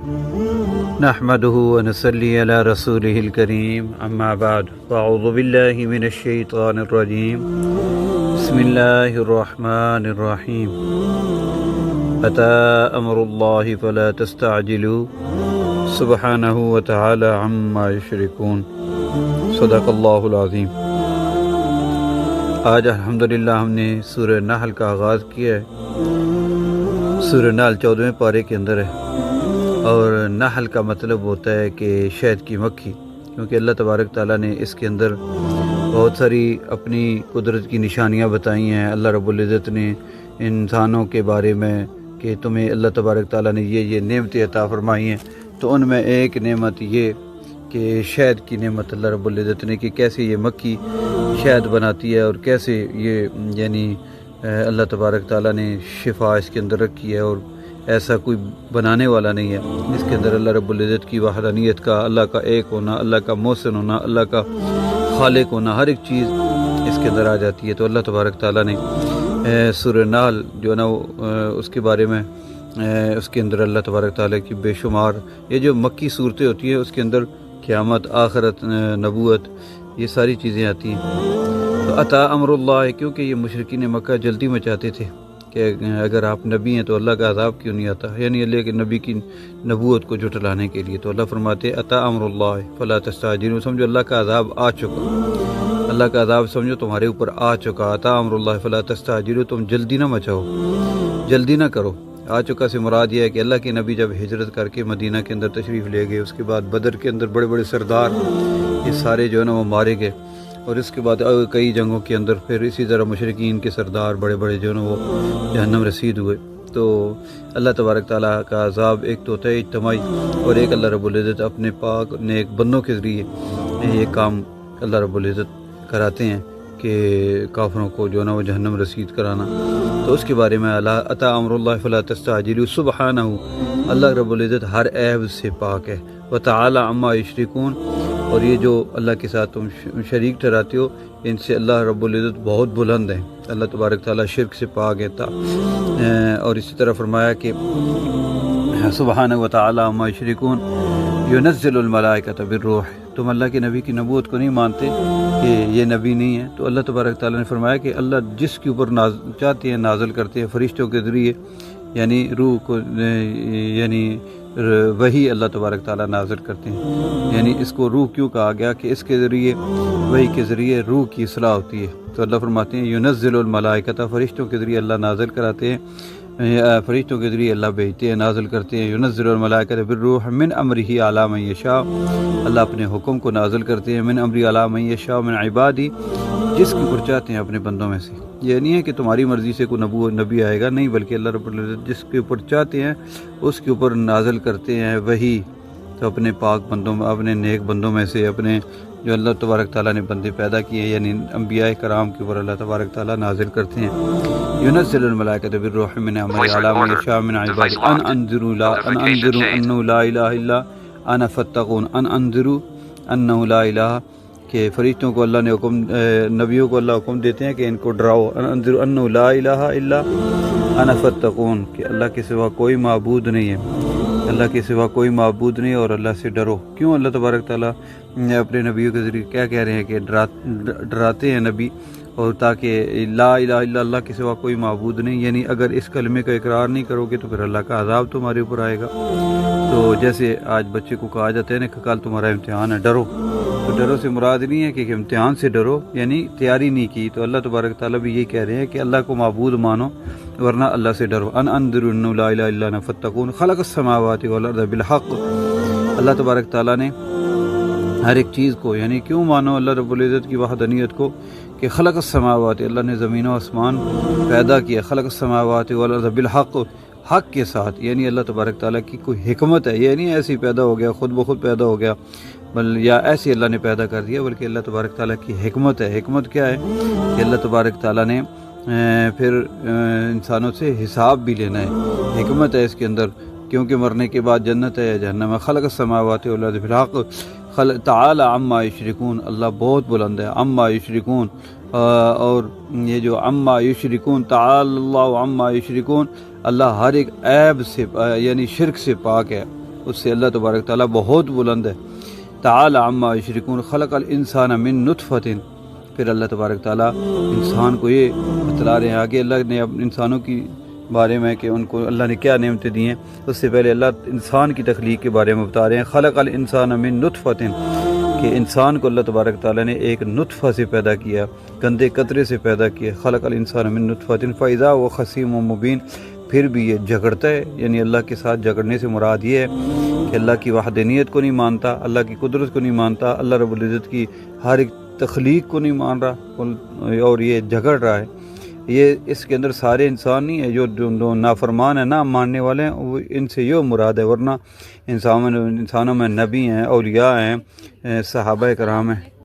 نحمده ونصلي على رسوله الكريم اما بعد فاعوذ بالله من الشيطان الرجيم بسم الله الرحمن الرحيم أتى أمر الله فلا تستعجلوا سبحانه وتعالى عما يشركون صدق اللہ العظیم۔ آج الحمدللہ ہم نے سورہ نحل کا آغاز کیا ہے۔ سورہ نحل 14ویں پارے کے اندر ہے، اور نحل کا مطلب ہوتا ہے کہ شہد کی مکھی، کیونکہ اللہ تبارک تعالیٰ نے اس کے اندر بہت ساری اپنی قدرت کی نشانیاں بتائی ہیں۔ اللہ رب العزت نے انسانوں کے بارے میں کہ تمہیں اللہ تبارک تعالیٰ نے یہ نعمتیں عطا فرمائی ہیں، تو ان میں ایک نعمت یہ کہ شہد کی نعمت اللہ رب العزت نے کہ کیسے یہ مکھی شہد بناتی ہے، اور کیسے یہ یعنی اللہ تبارک تعالیٰ نے شفا اس کے اندر رکھی ہے، اور ایسا کوئی بنانے والا نہیں ہے۔ اس کے اندر اللہ رب العزت کی وحدانیت کا، اللہ کا ایک ہونا، اللہ کا محسن ہونا، اللہ کا خالق ہونا، ہر ایک چیز اس کے اندر آ جاتی ہے۔ تو اللہ تبارک تعالیٰ نے سورہ نحل جو ہے نا اس کے بارے میں اس کے اندر اللہ تبارک تعالیٰ کی بے شمار یہ جو مکی صورتیں ہوتی ہیں، اس کے اندر قیامت، آخرت، نبوت، یہ ساری چیزیں آتی ہیں۔ تو عطا امر اللہ، کیونکہ یہ مشرکین مکہ جلدی مچاتے تھے کہ اگر آپ نبی ہیں تو اللہ کا عذاب کیوں نہیں آتا، یعنی اللہ کے نبی کی نبوت کو جھٹلانے کے لیے۔ تو اللہ فرماتے عطا امر اللہ فلا تستعجلوا، سمجھو اللہ کا عذاب آ چکا، اللہ کا عذاب سمجھو تمہارے اوپر آ چکا۔ عطا امر اللہ فلا تستعجلوا، تم جلدی نہ مچاؤ، جلدی نہ کرو۔ آ چکا سے مراد یہ ہے کہ اللہ کے نبی جب ہجرت کر کے مدینہ کے اندر تشریف لے گئے، اس کے بعد بدر کے اندر بڑے بڑے سردار یہ سارے جو ہے نا وہ مارے گئے، اور اس کے بعد کئی جنگوں کے اندر پھر اسی طرح مشرکین کے سردار بڑے بڑے جو ہے نا وہ جہنم رسید ہوئے۔ تو اللہ تبارک تعالیٰ کا عذاب ایک تو ہوتا ہے اجتماعی، اور ایک اللہ رب العزت اپنے پاک نیک بندوں کے ذریعے یہ کام اللہ رب العزت کراتے ہیں کہ کافروں کو جو ہے نا وہ جہنم رسید کرانا۔ تو اس کے بارے میں عطا امر اللہ فلا تستعجلوا سبحانہ، اللہ رب العزت ہر عیب سے پاک ہے، وتعالی عما یشرکون، اور یہ جو اللہ کے ساتھ تم شریک ٹھہراتے ہو ان سے اللہ رب العزت بہت بلند ہے۔ اللہ تبارک تعالیٰ شرک سے پاک ہے۔ اور اسی طرح فرمایا کہ سبحانہ وتعالی عما یشرکون ینزل الملائکۃ بالروح، تم اللہ کے نبی کی نبوت کو نہیں مانتے کہ یہ نبی نہیں ہے، تو اللہ تبارک تعالیٰ نے فرمایا کہ اللہ جس کے اوپر چاہتے ہیں نازل کرتے ہیں فرشتوں کے ذریعے، یعنی روح کو، یعنی وہی اللہ تبارک تعالیٰ نازل کرتے ہیں۔ یعنی اس کو روح کیوں کہا گیا کہ اس کے ذریعے، وہی کے ذریعے روح کی اصلاح ہوتی ہے۔ تو اللہ فرماتے ہیں ینزل الملائکۃ، فرشتوں کے ذریعے اللہ نازل کراتے ہیں، فرشتوں کے ذریعے اللہ بھیجتے ہیں، نازل کرتے ہیں۔ ینزل الملائکۃ بالروح من امرہ علی من یشاء، اللہ اپنے حکم کو نازل کرتے ہیں، من امرہ علی من یشاء من عبادہ، جس کے اوپر چاہتے ہیں اپنے بندوں میں سے۔ یہ نہیں ہے کہ تمہاری مرضی سے کوئی نبی آئے گا، نہیں، بلکہ اللہ رب العزت جس کے اوپر چاہتے ہیں اس کے اوپر نازل کرتے ہیں وہی۔ تو اپنے پاک بندوں میں، اپنے نیک بندوں میں سے، اپنے جو اللہ تبارک تعالیٰ نے بندے پیدا کیے ہیں، یعنی انبیاء کرام کے اوپر اللہ تبارک تعالیٰ نازل کرتے ہیں۔ ینزل الملائکۃ بالروح من امرہ علی من یشاء من عبادہ ان انذروا انہ لا الہ الا انا فاتقون، ان انذروا انہ لا الہ، کہ فرشتوں کو اللہ نے حکم، نبیوں کو اللہ حکم دیتے ہیں کہ ان کو ڈراؤ، ان انذروا انہ لا الہ الا انا فاتقون، کہ اللہ کے سوا کوئی معبود نہیں ہے، اللہ کے سوا کوئی معبود نہیں، اور اللہ سے ڈرو۔ کیوں اللہ تبارک تعالیٰ اپنے نبیوں کے ذریعے کیا کہہ رہے ہیں کہ ڈراتے ہیں نبی، اور تاکہ لا الہ الا اللہ کے سوا کوئی معبود نہیں، یعنی اگر اس کلمے کا اقرار نہیں کرو گے تو پھر اللہ کا عذاب تمہارے اوپر آئے گا۔ تو جیسے آج بچے کو کہا جاتا ہے نا کہ کل تمہارا امتحان ہے، ڈرو، تو ڈرو سے مراد نہیں ہے کہ امتحان سے ڈرو، یعنی تیاری نہیں کی۔ تو اللہ تبارک تعالیٰ بھی یہی کہہ رہے ہیں کہ اللہ کو معبود مانو ورنہ اللہ سے ڈرو۔ ان انذروا انہ لا الہ الا انا فاتقون خلق السماوات والارض بالحق، اللہ تبارک تعالیٰ نے ہر ایک چیز کو، یعنی کیوں مانو اللہ رب العزت کی وحدانیت کو، کہ خلق السماوات، اللہ نے زمین و آسمان پیدا کیا، خلق السماوات والارض بالحق، حق کے ساتھ، یعنی اللہ تبارک تعالیٰ کی کوئی حکمت ہے، یہ نہیں ایسے ہی پیدا ہو گیا، خود بخود پیدا ہو گیا، یا ایسے اللہ نے پیدا کر دیا، بلکہ اللہ تبارک تعالیٰ کی حکمت ہے۔ حکمت کیا ہے کہ اللہ تبارک تعالیٰ نے پھر انسانوں سے حساب بھی لینا ہے، حکمت ہے اس کے اندر، کیونکہ مرنے کے بعد جنت ہے یا جہنم ہے۔ خلق السماوات والارض بالحق تعالی عما یشرکون، اللہ بہت بلند ہے، عما یشرکون، اور یہ جو عما یشرکون، تعالی اللہ عما یشرکون، اللہ ہر ایک عیب سے یعنی شرک سے پاک ہے، اس سے اللہ تبارک تعالیٰ بہت بلند ہے. تعالی عما یشرکون خلق الانسان من نطفۃ. پھر اللہ تبارک تعالیٰ انسان کو یہ بتلا رہے ہیں آگے اللہ نے انسانوں کی بارے میں کہ ان کو اللہ نے کیا نعمتیں دی ہیں. اس سے پہلے اللہ انسان کی تخلیق کے بارے میں بتا رہے ہیں. خلق الانسان من نطفۃ کہ انسان کو اللہ تبارک تعالیٰ نے ایک نطفہ سے پیدا کیا, گندے قطرے سے پیدا کیا. خلق الانسان من نطفۃ فاذا هو خصیم مبین. پھر بھی یہ جھگڑتا ہے, یعنی اللہ کے ساتھ جھگڑنے سے مراد یہ ہے کہ اللہ کی وحدانیت کو نہیں مانتا, اللہ کی قدرت کو نہیں مانتا, اللہ رب العزت کی ہر ایک تخلیق کو نہیں مان رہا اور یہ جھگڑ رہا ہے. یہ اس کے اندر سارے انسان نہیں ہے جو نافرمان ہیں, نہ ماننے والے ہیں, وہ ان سے یہ مراد ہے. ورنہ انسانوں میں نبی ہیں, اولیاء ہیں, صحابہ کرام ہیں.